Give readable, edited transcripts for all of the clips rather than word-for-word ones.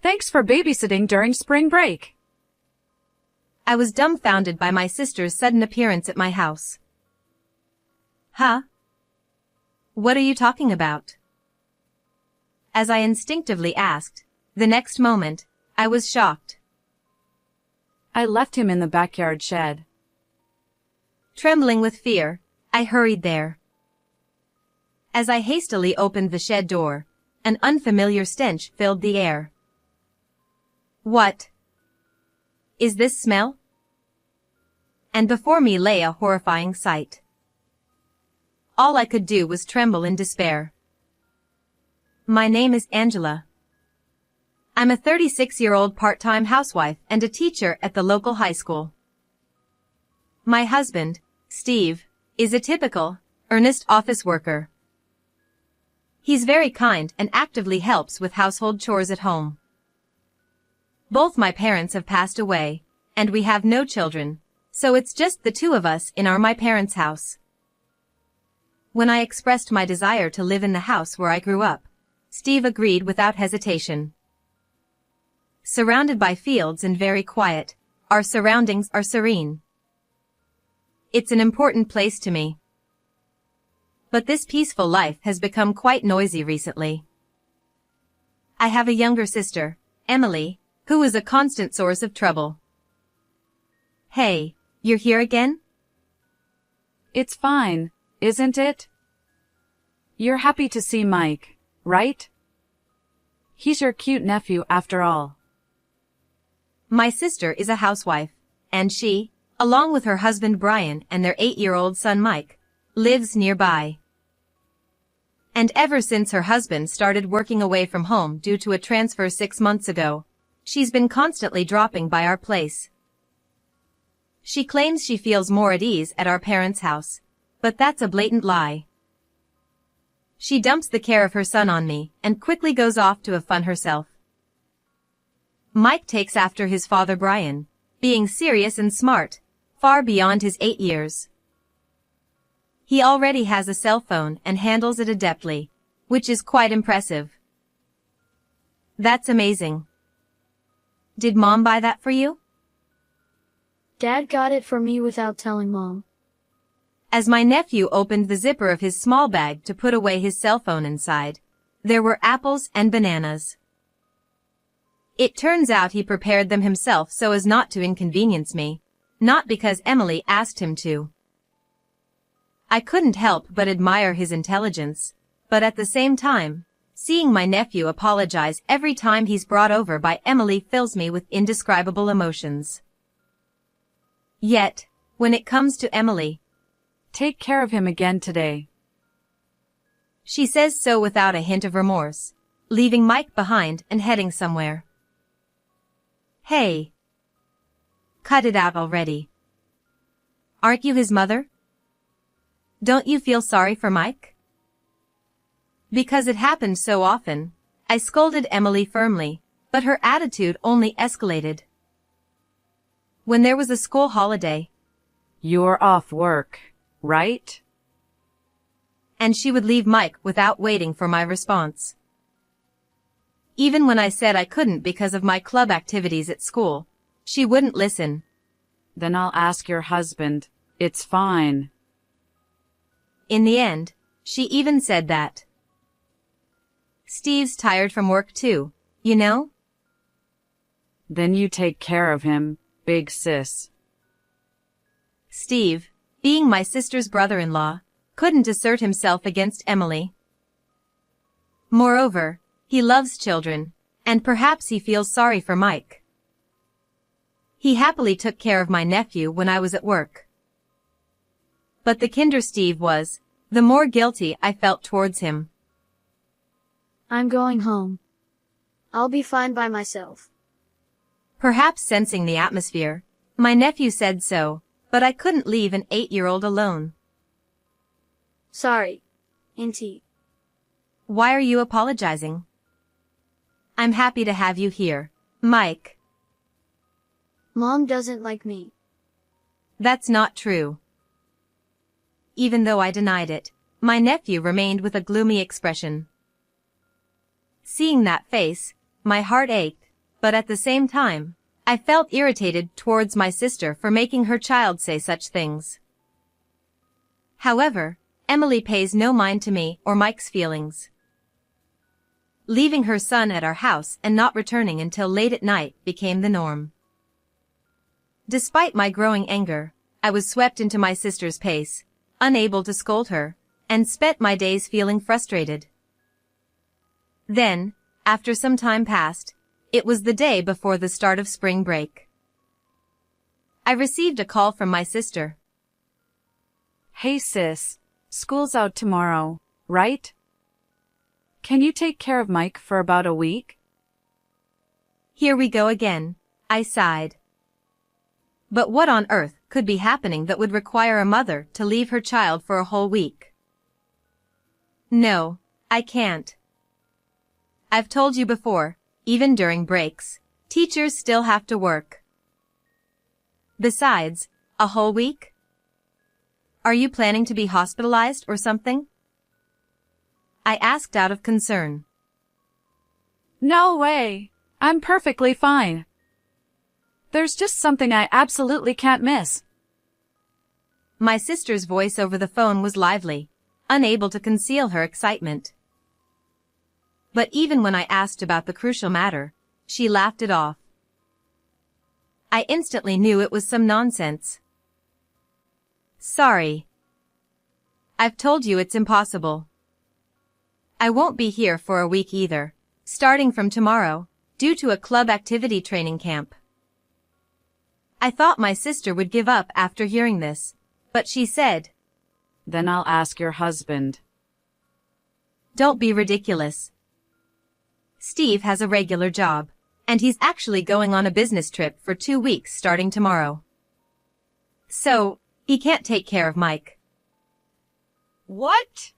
Thanks for babysitting during spring break. I was dumbfounded by my sister's sudden appearance at my house. Huh? What are you talking about? As I instinctively asked, the next moment, I was shocked. I left him in the backyard shed. Trembling with fear, I hurried there. As I hastily opened the shed door, an unfamiliar stench filled the air. What is this smell? And before me lay a horrifying sight. All I could do was tremble in despair. My name is Angela. I'm a 36-year-old part-time housewife and a teacher at the local high school. My husband, Steve, is a typical, earnest office worker. He's very kind and actively helps with household chores at home. Both my parents have passed away, and we have no children, so it's just the two of us in my parents' house. When I expressed my desire to live in the house where I grew up, Steve agreed without hesitation. Surrounded by fields and very quiet, our surroundings are serene. It's an important place to me. But this peaceful life has become quite noisy recently. I have a younger sister, Emily, who is a constant source of trouble. Hey, you're here again? It's fine, isn't it? You're happy to see Mike, right? He's your cute nephew after all. My sister is a housewife, and she, along with her husband Brian and their 8-year-old son Mike, lives nearby. And ever since her husband started working away from home due to a transfer 6 months ago, she's been constantly dropping by our place. She claims she feels more at ease at our parents' house, but that's a blatant lie. She dumps the care of her son on me and quickly goes off to have fun herself. Mike takes after his father Brian, being serious and smart, far beyond his 8 years. He already has a cell phone and handles it adeptly, which is quite impressive. That's amazing. Did Mom buy that for you? Dad got it for me without telling Mom. As my nephew opened the zipper of his small bag to put away his cell phone inside, there were apples and bananas. It turns out he prepared them himself so as not to inconvenience me, not because Emily asked him to. I couldn't help but admire his intelligence, but at the same time, seeing my nephew apologize every time he's brought over by Emily fills me with indescribable emotions. Yet, when it comes to Emily, take care of him again today. She says so without a hint of remorse, leaving Mike behind and heading somewhere. Hey! Cut it out already. Aren't you his mother? Don't you feel sorry for Mike? Because it happened so often, I scolded Emily firmly, but her attitude only escalated. When there was a school holiday, "You're off work, right?" and she would leave Mike without waiting for my response. Even when I said I couldn't because of my club activities at school, she wouldn't listen. "Then I'll ask your husband. It's fine." In the end, she even said that. Steve's tired from work too, you know? "Then you take care of him, big sis." Steve, being my sister's brother-in-law, couldn't assert himself against Emily. Moreover, he loves children, and perhaps he feels sorry for Mike. He happily took care of my nephew when I was at work. But the kinder Steve was, the more guilty I felt towards him. I'm going home. I'll be fine by myself. Perhaps sensing the atmosphere, my nephew said so, but I couldn't leave an 8-year-old alone. Sorry, Auntie. Why are you apologizing? I'm happy to have you here, Mike. Mom doesn't like me. That's not true. Even though I denied it, my nephew remained with a gloomy expression. Seeing that face, my heart ached, but at the same time, I felt irritated towards my sister for making her child say such things. However, Emily pays no mind to me or Mike's feelings. Leaving her son at our house and not returning until late at night became the norm. Despite my growing anger, I was swept into my sister's pace, unable to scold her, and spent my days feeling frustrated. Then, after some time passed, it was the day before the start of spring break. I received a call from my sister. Hey sis, school's out tomorrow, right? Can you take care of Mike for about a week? Here we go again, I sighed. But what on earth could be happening that would require a mother to leave her child for a whole week? No, I can't. I've told you before, even during breaks, teachers still have to work. Besides, a whole week? Are you planning to be hospitalized or something? I asked out of concern. No way. I'm perfectly fine. There's just something I absolutely can't miss. My sister's voice over the phone was lively, unable to conceal her excitement. But even when I asked about the crucial matter, she laughed it off. I instantly knew it was some nonsense. Sorry. I've told you it's impossible. I won't be here for a week either, starting from tomorrow, due to a club activity training camp. I thought my sister would give up after hearing this, but she said, Then I'll ask your husband. Don't be ridiculous. Steve has a regular job, and he's actually going on a business trip for 2 weeks starting tomorrow. So, he can't take care of Mike. What?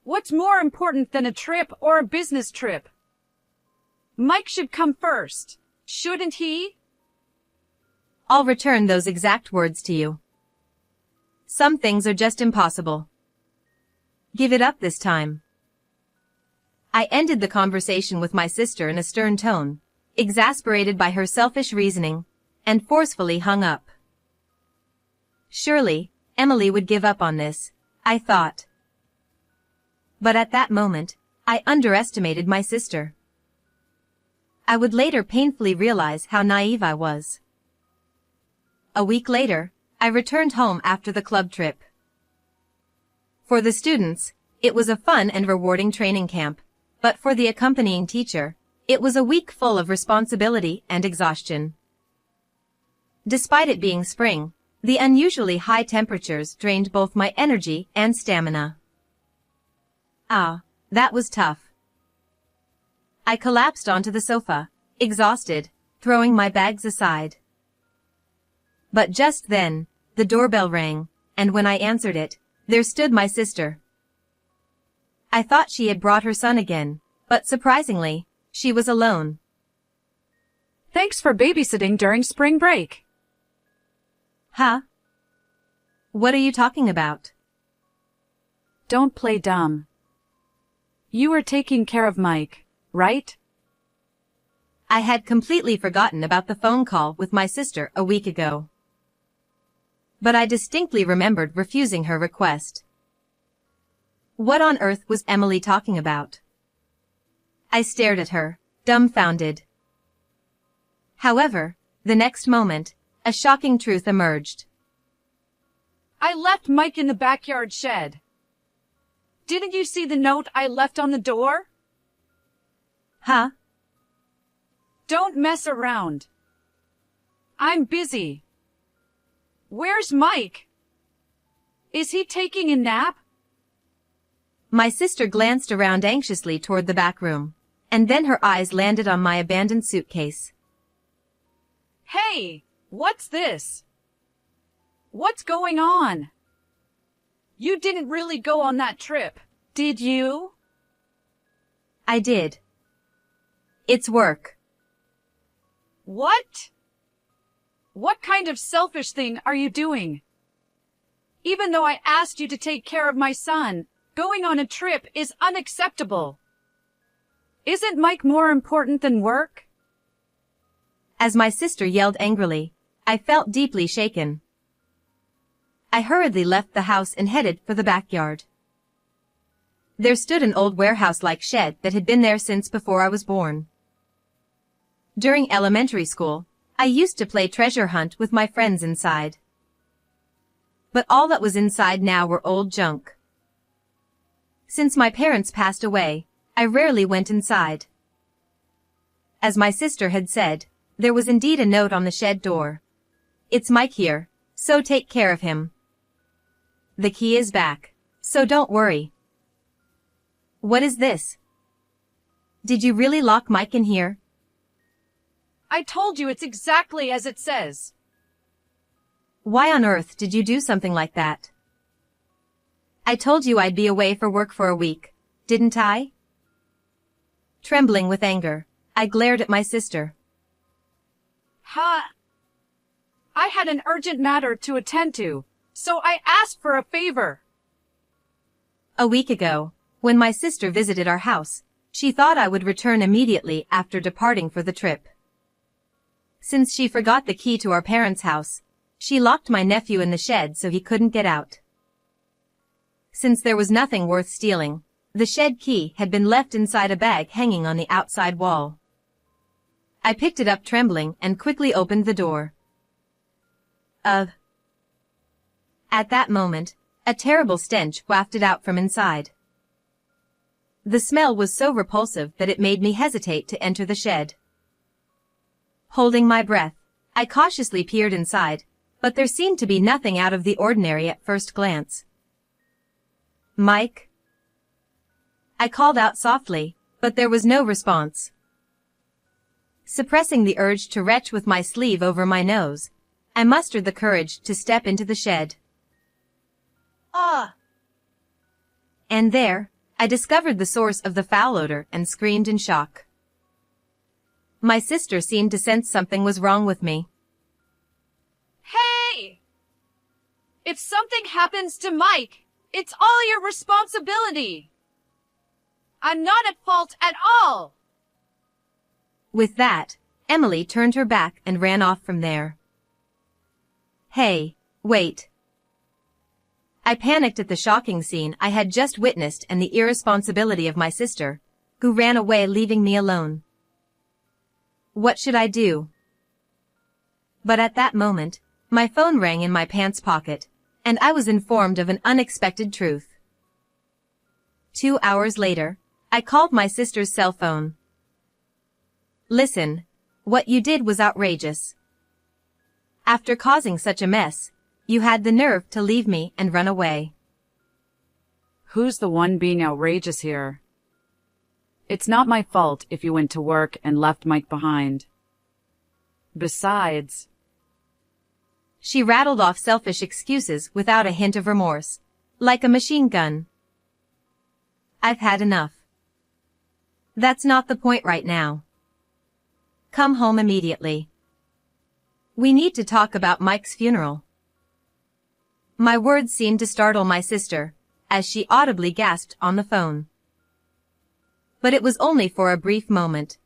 What's more important than a trip or a business trip? Mike should come first, shouldn't he? I'll return those exact words to you. Some things are just impossible. Give it up this time. I ended the conversation with my sister in a stern tone, exasperated by her selfish reasoning, and forcefully hung up. Surely, Emily would give up on this, I thought. But at that moment, I underestimated my sister. I would later painfully realize how naive I was. A week later, I returned home after the club trip. For the students, it was a fun and rewarding training camp, but for the accompanying teacher, it was a week full of responsibility and exhaustion. Despite it being spring, the unusually high temperatures drained both my energy and stamina. Ah, that was tough. I collapsed onto the sofa, exhausted, throwing my bags aside. But just then, the doorbell rang, and when I answered it, there stood my sister. I thought she had brought her son again, but surprisingly, she was alone. Thanks for babysitting during spring break. Huh? What are you talking about? Don't play dumb. You were taking care of Mike, right? I had completely forgotten about the phone call with my sister a week ago. But I distinctly remembered refusing her request. What on earth was Emily talking about? I stared at her, dumbfounded. However, the next moment, a shocking truth emerged. I left Mike in the backyard shed. Didn't you see the note I left on the door? Huh? Don't mess around. I'm busy. Where's Mike? Is he taking a nap? My sister glanced around anxiously toward the back room, and then her eyes landed on my abandoned suitcase. Hey, what's this? What's going on? You didn't really go on that trip, did you? I did. It's work. What? What kind of selfish thing are you doing? Even though I asked you to take care of my son, going on a trip is unacceptable. Isn't Mike more important than work? As my sister yelled angrily, I felt deeply shaken. I hurriedly left the house and headed for the backyard. There stood an old warehouse-like shed that had been there since before I was born. During elementary school, I used to play treasure hunt with my friends inside. But all that was inside now were old junk. Since my parents passed away, I rarely went inside. As my sister had said, there was indeed a note on the shed door. "It's Mike here, so take care of him. The key is back, so don't worry." What is this? Did you really lock Mike in here? I told you it's exactly as it says. Why on earth did you do something like that? I told you I'd be away for work for a week, didn't I? Trembling with anger, I glared at my sister. I had an urgent matter to attend to, so I asked for a favor. A week ago, when my sister visited our house, she thought I would return immediately after departing for the trip. Since she forgot the key to our parents' house, she locked my nephew in the shed so he couldn't get out. Since there was nothing worth stealing, the shed key had been left inside a bag hanging on the outside wall. I picked it up trembling and quickly opened the door. At that moment, a terrible stench wafted out from inside. The smell was so repulsive that it made me hesitate to enter the shed. Holding my breath, I cautiously peered inside, but there seemed to be nothing out of the ordinary at first glance. "Mike?" I called out softly, but there was no response. Suppressing the urge to retch with my sleeve over my nose, I mustered the courage to step into the shed. And there, I discovered the source of the foul odor and screamed in shock. My sister seemed to sense something was wrong with me. Hey! If something happens to Mike, it's all your responsibility. I'm not at fault at all. With that, Emily turned her back and ran off from there. Hey, wait. I panicked at the shocking scene I had just witnessed and the irresponsibility of my sister, who ran away leaving me alone. What should I do? But at that moment, my phone rang in my pants pocket, and I was informed of an unexpected truth. 2 hours later, I called my sister's cell phone. "Listen, what you did was outrageous. After causing such a mess, you had the nerve to leave me and run away." Who's the one being outrageous here? It's not my fault if you went to work and left Mike behind. Besides, she rattled off selfish excuses without a hint of remorse, like a machine gun. I've had enough. That's not the point right now. Come home immediately. We need to talk about Mike's funeral. My words seemed to startle my sister, as she audibly gasped on the phone. But it was only for a brief moment.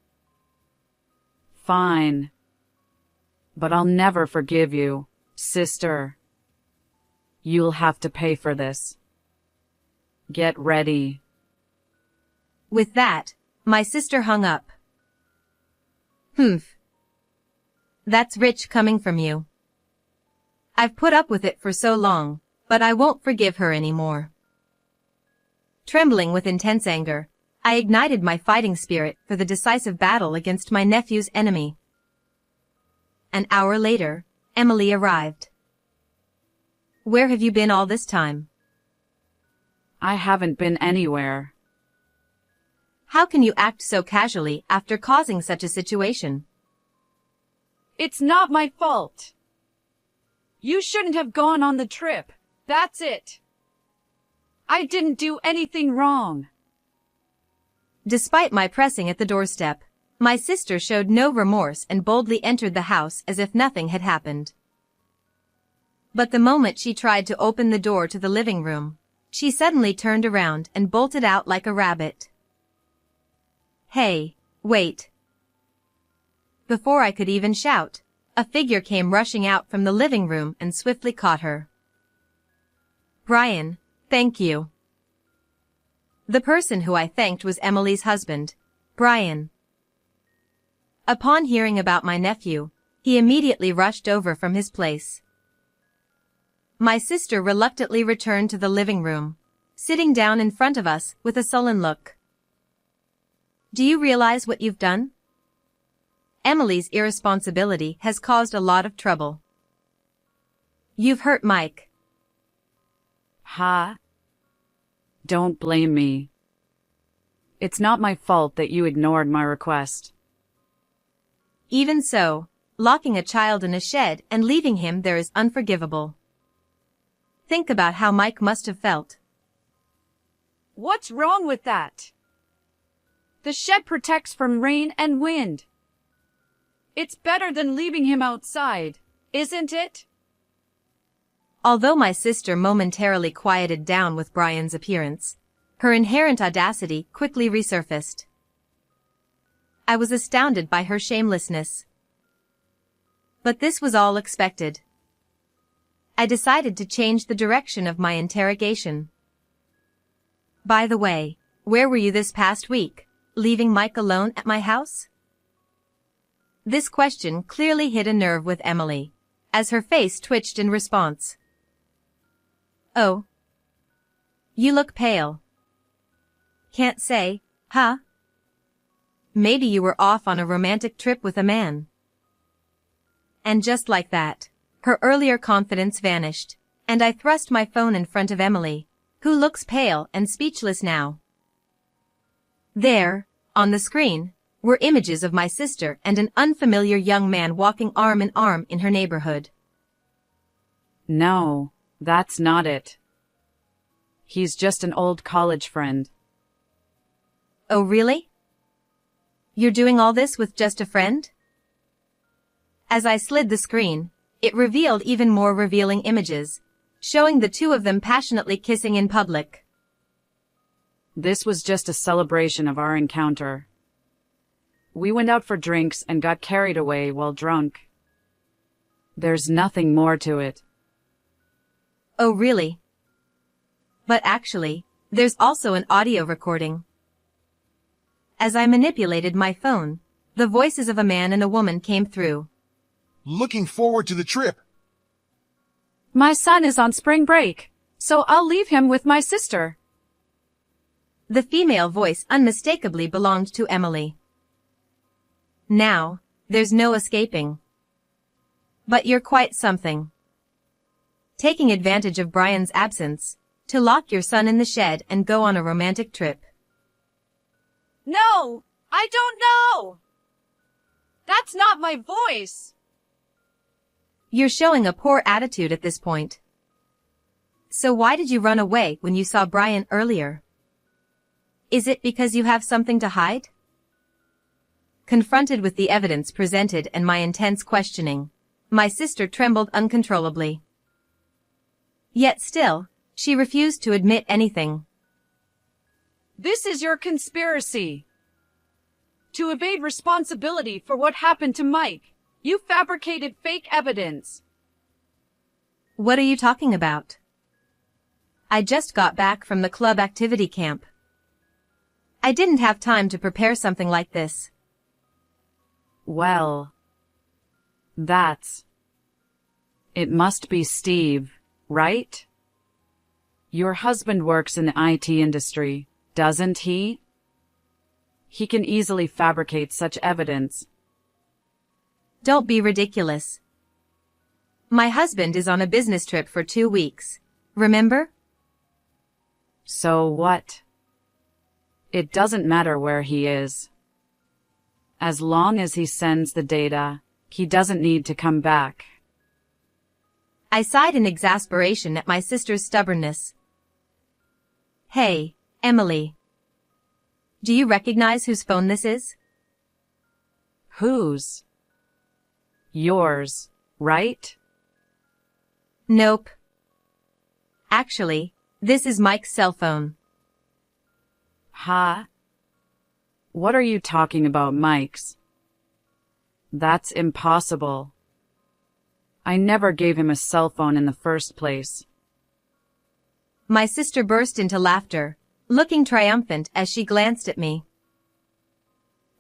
Fine. But I'll never forgive you, sister. You'll have to pay for this. Get ready. With that, my sister hung up. Humph. That's rich coming from you. I've put up with it for so long, but I won't forgive her anymore. Trembling with intense anger, I ignited my fighting spirit for the decisive battle against my nephew's enemy. An hour later, Emily arrived. "Where have you been all this time?" I haven't been anywhere. How can you act so casually after causing such a situation? It's not my fault. You shouldn't have gone on the trip. That's it. I didn't do anything wrong. Despite my pressing at the doorstep, my sister showed no remorse and boldly entered the house as if nothing had happened. But the moment she tried to open the door to the living room, she suddenly turned around and bolted out like a rabbit. Hey, wait. Before I could even shout, a figure came rushing out from the living room and swiftly caught her. Brian, thank you. The person who I thanked was Emily's husband, Brian. Upon hearing about my nephew, he immediately rushed over from his place. My sister reluctantly returned to the living room, sitting down in front of us with a sullen look. Do you realize what you've done? Emily's irresponsibility has caused a lot of trouble. You've hurt Mike. Huh? Don't blame me. It's not my fault that you ignored my request. Even so, locking a child in a shed and leaving him there is unforgivable. Think about how Mike must have felt. What's wrong with that? The shed protects from rain and wind. It's better than leaving him outside, isn't it? Although my sister momentarily quieted down with Brian's appearance, her inherent audacity quickly resurfaced. I was astounded by her shamelessness. But this was all expected. I decided to change the direction of my interrogation. By the way, where were you this past week, leaving Mike alone at my house? This question clearly hit a nerve with Emily, as her face twitched in response. Oh. You look pale. Can't say, huh? Maybe you were off on a romantic trip with a man. And just like that, her earlier confidence vanished, and I thrust my phone in front of Emily, who looks pale and speechless now. There, on the screen, were images of my sister and an unfamiliar young man walking arm in arm in her neighborhood. No, that's not it. He's just an old college friend. Oh really? You're doing all this with just a friend? As I slid the screen, it revealed even more revealing images, showing the two of them passionately kissing in public. This was just a celebration of our encounter. We went out for drinks and got carried away while drunk. There's nothing more to it. Oh really? But actually, there's also an audio recording. As I manipulated my phone, the voices of a man and a woman came through. Looking forward to the trip. My son is on spring break, so I'll leave him with my sister. The female voice unmistakably belonged to Emily. Now, there's no escaping. But you're quite something. Taking advantage of Brian's absence, to lock your son in the shed and go on a romantic trip. No, I don't know. That's not my voice. You're showing a poor attitude at this point. So why did you run away when you saw Brian earlier? Is it because you have something to hide? Confronted with the evidence presented and my intense questioning, my sister trembled uncontrollably. Yet still, she refused to admit anything. This is your conspiracy. To evade responsibility for what happened to Mike, you fabricated fake evidence. What are you talking about? I just got back from the club activity camp. I didn't have time to prepare something like this. Well, it must be Steve, right? Your husband works in the IT industry, doesn't he? He can easily fabricate such evidence. Don't be ridiculous. My husband is on a business trip for 2 weeks, remember? So what? It doesn't matter where he is. As long as he sends the data, he doesn't need to come back. I sighed in exasperation at my sister's stubbornness. Hey, Emily. Do you recognize whose phone this is? Whose? Yours, right? Nope. Actually, this is Mike's cell phone. Huh? What are you talking about, Mike's? That's impossible. I never gave him a cell phone in the first place. My sister burst into laughter, looking triumphant as she glanced at me.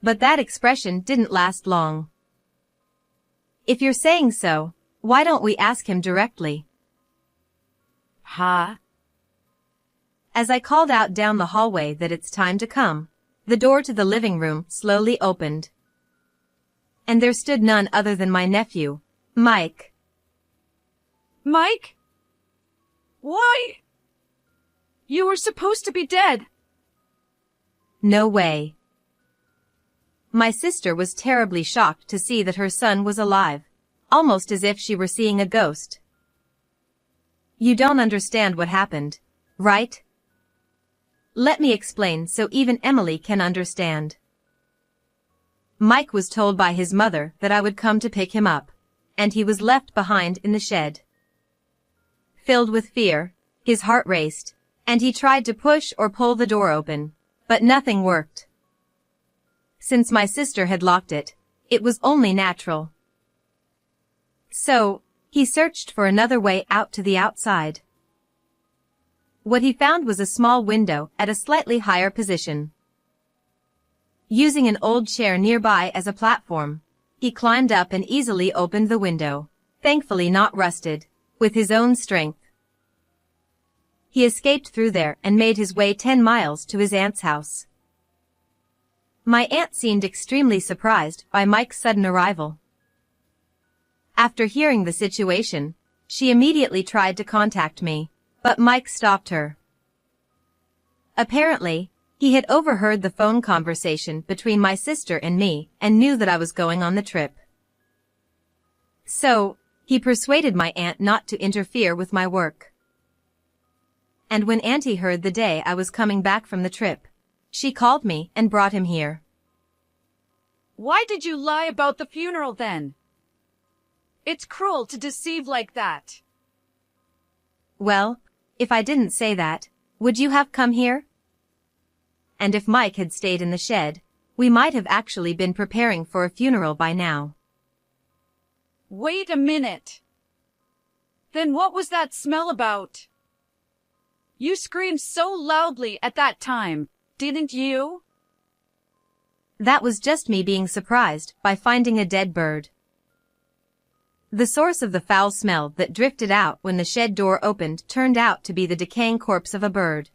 But that expression didn't last long. If you're saying so, why don't we ask him directly? Huh? As I called out down the hallway that it's time to come, the door to the living room slowly opened. And there stood none other than my nephew, Mike. Mike? Why? You were supposed to be dead. No way. My sister was terribly shocked to see that her son was alive, almost as if she were seeing a ghost. You don't understand what happened, right? Let me explain so even Emily can understand. Mike was told by his mother that I would come to pick him up, and he was left behind in the shed. Filled with fear, his heart raced, and he tried to push or pull the door open, but nothing worked. Since my sister had locked it, it was only natural. So, he searched for another way out to the outside. What he found was a small window at a slightly higher position. Using an old chair nearby as a platform, he climbed up and easily opened the window, thankfully not rusted, with his own strength. He escaped through there and made his way 10 miles to his aunt's house. My aunt seemed extremely surprised by Mike's sudden arrival. After hearing the situation, she immediately tried to contact me, but Mike stopped her. Apparently, he had overheard the phone conversation between my sister and me and knew that I was going on the trip. So, he persuaded my aunt not to interfere with my work. And when Auntie heard the day I was coming back from the trip, she called me and brought him here. Why did you lie about the funeral then? It's cruel to deceive like that. Well, if I didn't say that, would you have come here? And if Mike had stayed in the shed, we might have actually been preparing for a funeral by now. Wait a minute. Then what was that smell about? You screamed so loudly at that time, didn't you? That was just me being surprised by finding a dead bird. The source of the foul smell that drifted out when the shed door opened turned out to be the decaying corpse of a bird.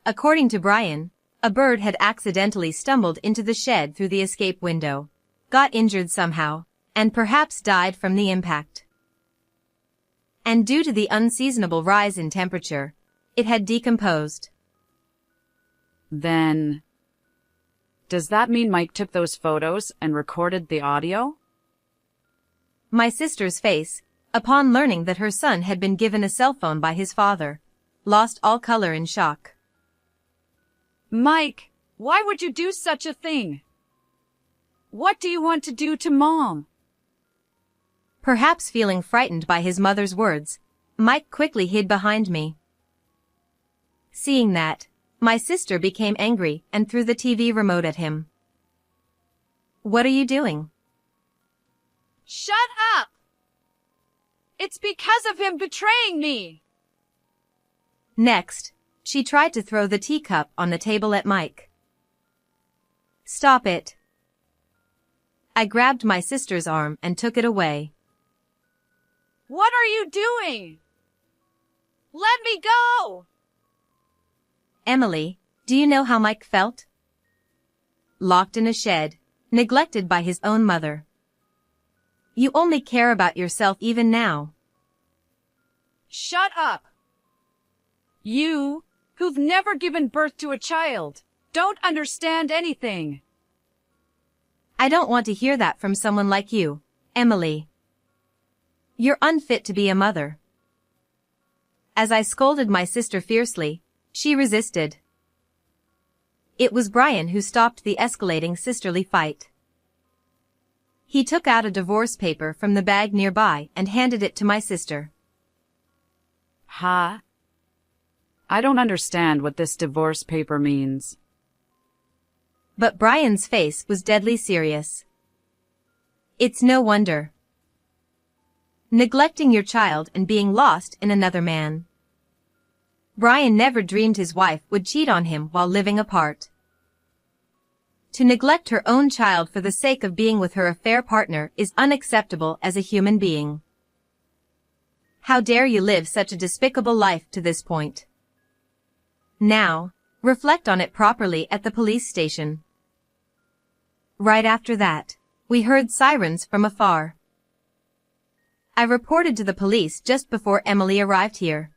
According to Brian, a bird had accidentally stumbled into the shed through the escape window, got injured somehow, and perhaps died from the impact. And due to the unseasonable rise in temperature, it had decomposed. Then, does that mean Mike took those photos and recorded the audio? My sister's face, upon learning that her son had been given a cell phone by his father, lost all color in shock. Mike, why would you do such a thing? What do you want to do to Mom? Perhaps feeling frightened by his mother's words, Mike quickly hid behind me. Seeing that, my sister became angry and threw the TV remote at him. What are you doing? Shut up! It's because of him betraying me! Next, she tried to throw the teacup on the table at Mike. Stop it. I grabbed my sister's arm and took it away. What are you doing? Let me go! Emily, do you know how Mike felt? Locked in a shed, neglected by his own mother. You only care about yourself even now. Shut up! You, who've never given birth to a child, don't understand anything. I don't want to hear that from someone like you, Emily. You're unfit to be a mother. As I scolded my sister fiercely, she resisted. It was Brian who stopped the escalating sisterly fight. He took out a divorce paper from the bag nearby and handed it to my sister. Huh? I don't understand what this divorce paper means. But Brian's face was deadly serious. It's no wonder. Neglecting your child and being lost in another man. Brian never dreamed his wife would cheat on him while living apart. To neglect her own child for the sake of being with her affair partner is unacceptable as a human being. How dare you live such a despicable life to this point? Now, reflect on it properly at the police station. Right after that, we heard sirens from afar. I reported to the police just before Emily arrived here.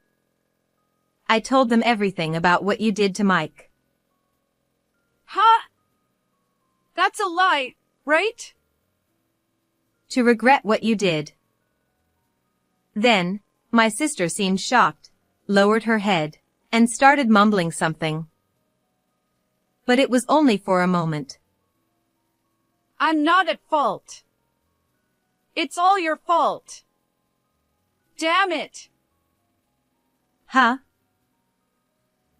I told them everything about what you did to Mike. Huh? That's a lie, right? To regret what you did. Then, my sister seemed shocked, lowered her head, and started mumbling something. But it was only for a moment. I'm not at fault. It's all your fault. Damn it. Huh?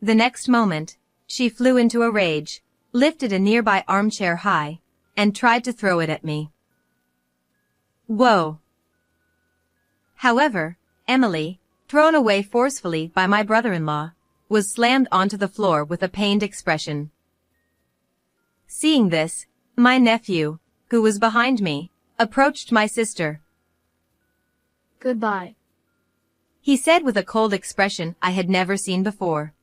The next moment, she flew into a rage, lifted a nearby armchair high, and tried to throw it at me. Whoa. However, Emily, thrown away forcefully by my brother-in-law, was slammed onto the floor with a pained expression. Seeing this, my nephew, who was behind me, approached my sister. Goodbye. He said with a cold expression I had never seen before.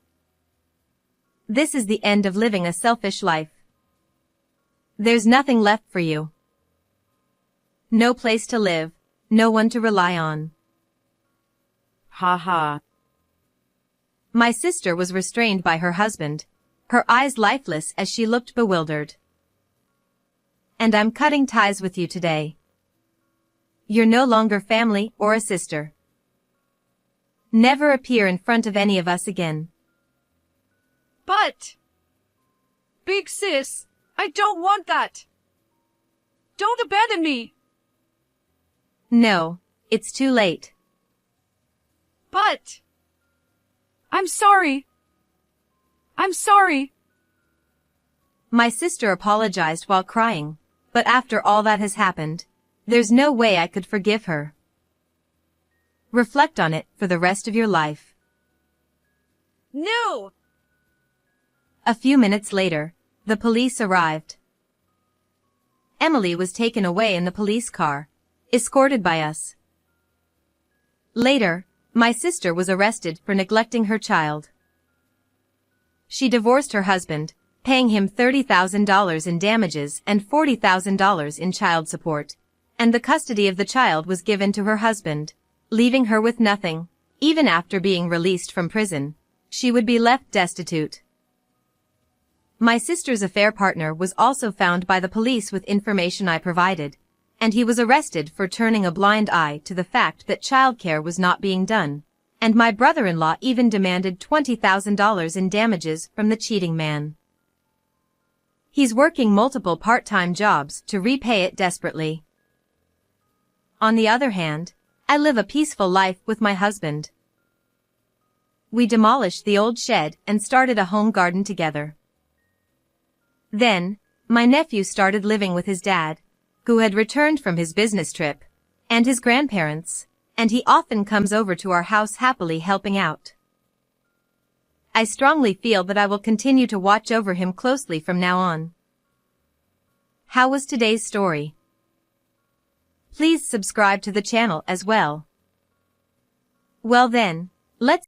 This is the end of living a selfish life. There's nothing left for you. No place to live, no one to rely on. Ha ha. My sister was restrained by her husband, her eyes lifeless as she looked bewildered. And I'm cutting ties with you today. You're no longer family or a sister. Never appear in front of any of us again. But, big sis, I don't want that. Don't abandon me. No, it's too late. But, I'm sorry. I'm sorry. My sister apologized while crying, but after all that has happened, there's no way I could forgive her. Reflect on it for the rest of your life. No! A few minutes later, the police arrived. Emily was taken away in the police car, escorted by us. Later, my sister was arrested for neglecting her child. She divorced her husband, paying him $30,000 in damages and $40,000 in child support, and the custody of the child was given to her husband, leaving her with nothing. Even after being released from prison, she would be left destitute. My sister's affair partner was also found by the police with information I provided, and he was arrested for turning a blind eye to the fact that childcare was not being done, and my brother-in-law even demanded $20,000 in damages from the cheating man. He's working multiple part-time jobs to repay it desperately. On the other hand, I live a peaceful life with my husband. We demolished the old shed and started a home garden together. Then, my nephew started living with his dad, who had returned from his business trip, and his grandparents, and he often comes over to our house happily helping out. I strongly feel that I will continue to watch over him closely from now on. How was today's story? Please subscribe to the channel as well. Well then, let's